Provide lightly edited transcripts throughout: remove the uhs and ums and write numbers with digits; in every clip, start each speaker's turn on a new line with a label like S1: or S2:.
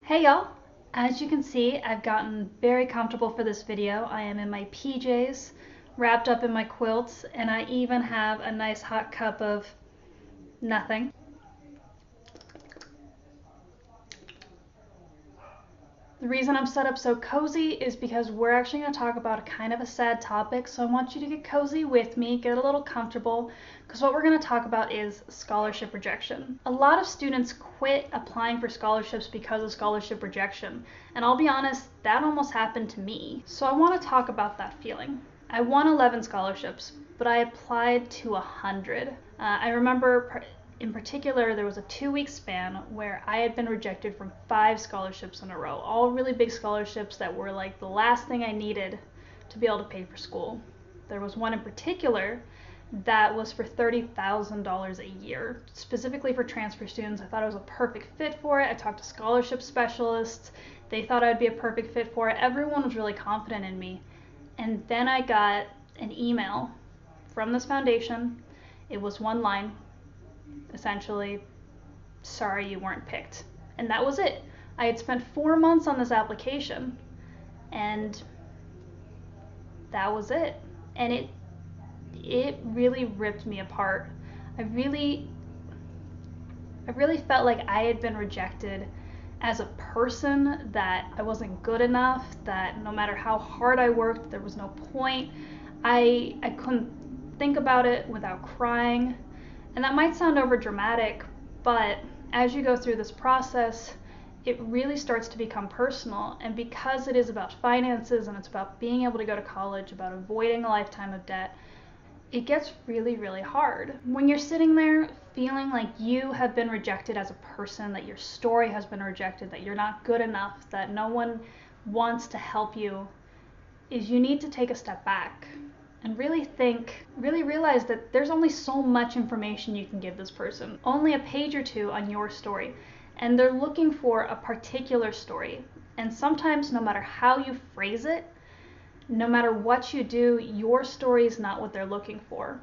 S1: Hey y'all! As you can see, I've gotten very comfortable for this video. I am in my PJs, wrapped up in my quilts, and I even have a nice hot cup of nothing. The reason I'm set up so cozy is because we're actually going to talk about a kind of a sad topic, so I want you to get cozy with me, get a little comfortable, because what we're going to talk about is scholarship rejection. A lot of students quit applying for scholarships because of scholarship rejection, and I'll be honest, that almost happened to me. So I want to talk about that feeling. I won 11 scholarships, but I applied to 100. I remember in particular, there was a 2-week span where I had been rejected from 5 scholarships in a row, all really big scholarships that were like the last thing I needed to be able to pay for school. There was one in particular that was for $30,000 a year, specifically for transfer students. I thought I was a perfect fit for it. I talked to scholarship specialists. They thought I'd be a perfect fit for it. Everyone was really confident in me. And then I got an email from this foundation. It was one line. Essentially, sorry you weren't picked. And that was it. I had spent 4 months on this application, and that was it. And it really ripped me apart. I really felt like I had been rejected as a person, that I wasn't good enough, that no matter how hard I worked, there was no point. I couldn't think about it without crying. And that might sound over dramatic, but as you go through this process, it really starts to become personal. And because it is about finances and it's about being able to go to college, about avoiding a lifetime of debt, it gets really, really hard. When you're sitting there feeling like you have been rejected as a person, that your story has been rejected, that you're not good enough, that no one wants to help you, is you need to take a step back and really think, really realize that there's only so much information you can give this person, only a page or two on your story. And they're looking for a particular story. And sometimes, no matter how you phrase it, no matter what you do, your story is not what they're looking for.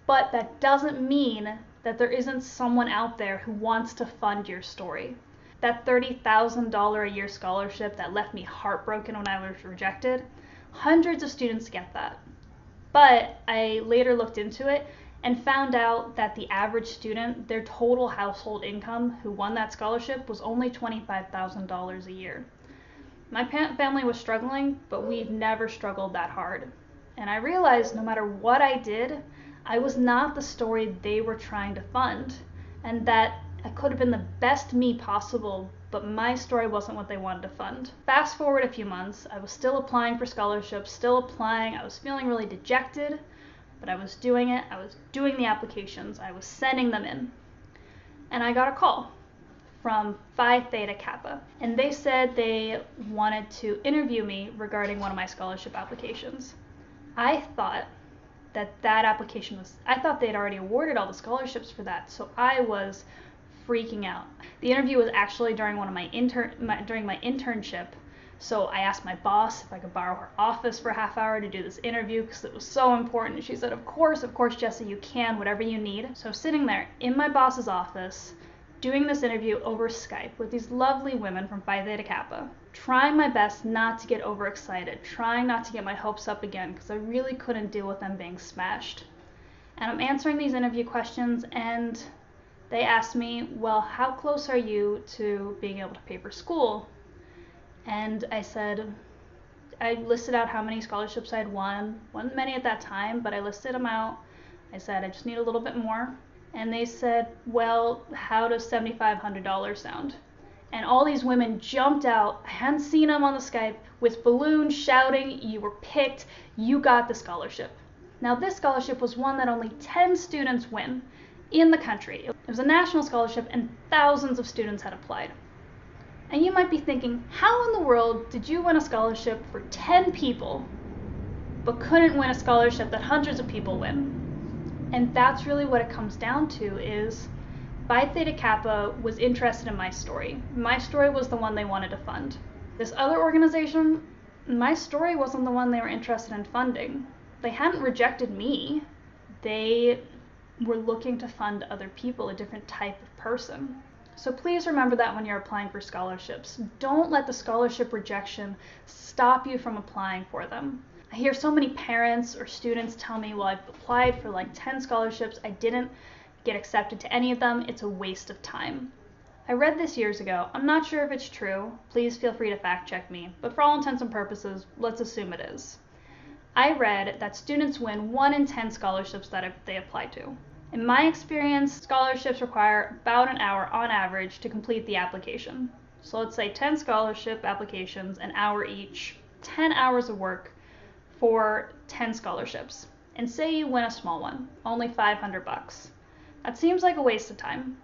S1: But that doesn't mean that there isn't someone out there who wants to fund your story. That $30,000 a year scholarship that left me heartbroken when I was rejected, hundreds of students get that. But I later looked into it and found out that the average student, their total household income who won that scholarship was only $25,000 a year. My family was struggling, but we've never struggled that hard. And I realized no matter what I did, I was not the story they were trying to fund, and that I could have been the best me possible, but my story wasn't what they wanted to fund. Fast forward a few months, I was still applying for scholarships, still applying. I was feeling really dejected, but I was doing it. I was doing the applications. I was sending them in. And I got a call from Phi Theta Kappa, and they said they wanted to interview me regarding one of my scholarship applications. I thought that application was, I thought they'd already awarded all the scholarships for that, so I was freaking out. The interview was actually during one of during my internship, so I asked my boss if I could borrow her office for a half hour to do this interview because it was so important. She said, of course, Jesse, you can, whatever you need. So sitting there in my boss's office, doing this interview over Skype with these lovely women from Phi Theta Kappa, trying my best not to get overexcited, trying not to get my hopes up again because I really couldn't deal with them being smashed. And I'm answering these interview questions, and they asked me, well, how close are you to being able to pay for school? And I said, I listed out how many scholarships I'd won. Wasn't many at that time, but I listed them out. I said, I just need a little bit more. And they said, well, how does $7,500 sound? And all these women jumped out. I hadn't seen them on the Skype, with balloons shouting, you were picked, you got the scholarship. Now this scholarship was one that only 10 students win in the country. It was a national scholarship and thousands of students had applied. And you might be thinking, how in the world did you win a scholarship for 10 people but couldn't win a scholarship that hundreds of people win? And that's really what it comes down to, is Phi Theta Kappa was interested in my story. My story was the one they wanted to fund. This other organization, my story wasn't the one they were interested in funding. They hadn't rejected me. They were looking to fund other people, a different type of person. So please remember that when you're applying for scholarships. Don't let the scholarship rejection stop you from applying for them. I hear so many parents or students tell me, well, I've applied for like 10 scholarships, I didn't get accepted to any of them, it's a waste of time. I read this years ago. I'm not sure if it's true. Please feel free to fact check me, but for all intents and purposes, let's assume it is. I read that students win 1 in 10 scholarships that they apply to. In my experience, scholarships require about an hour on average to complete the application. So let's say 10 scholarship applications, an hour each, 10 hours of work for 10 scholarships. And say you win a small one, only $500. That seems like a waste of time.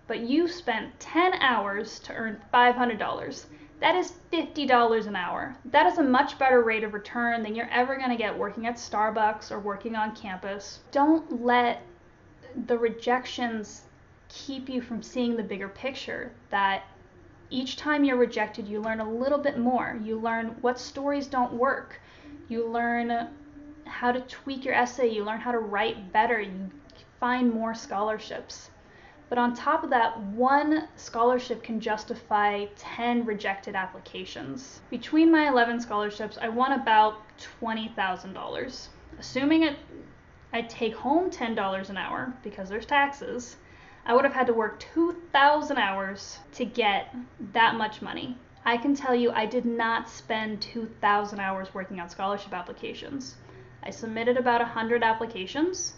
S1: But you spent 10 hours to earn $500. That is $50 an hour. That is a much better rate of return than you're ever going to get working at Starbucks or working on campus. Don't let the rejections keep you from seeing the bigger picture, that each time you're rejected, you learn a little bit more. You learn what stories don't work. You learn how to tweak your essay. You learn how to write better. You find more scholarships. But on top of that, 1 scholarship can justify 10 rejected applications. Between my 11 scholarships, I won about $20,000. Assuming I take home $10 an hour, because there's taxes, I would have had to work 2,000 hours to get that much money. I can tell you I did not spend 2,000 hours working on scholarship applications. I submitted about 100 applications.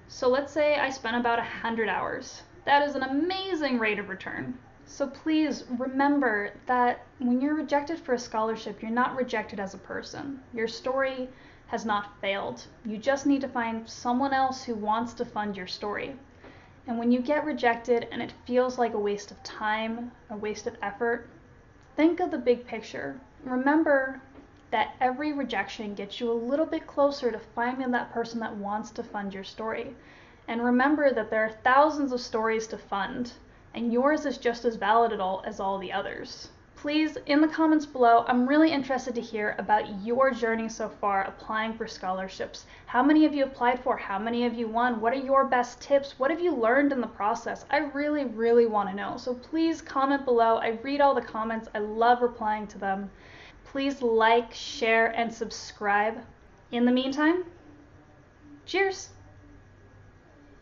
S1: So let's say I spent about 100 hours. That is an amazing rate of return. So please remember that when you're rejected for a scholarship, you're not rejected as a person. Your story has not failed. You just need to find someone else who wants to fund your story. And when you get rejected and it feels like a waste of time, a waste of effort, think of the big picture. Remember that every rejection gets you a little bit closer to finding that person that wants to fund your story. And remember that there are thousands of stories to fund, and yours is just as valid as all the others. Please, in the comments below, I'm really interested to hear about your journey so far applying for scholarships. How many of you applied for? How many of you won? What are your best tips? What have you learned in the process? I really, really want to know. So please comment below. I read all the comments. I love replying to them. Please like, share, and subscribe. In the meantime, cheers!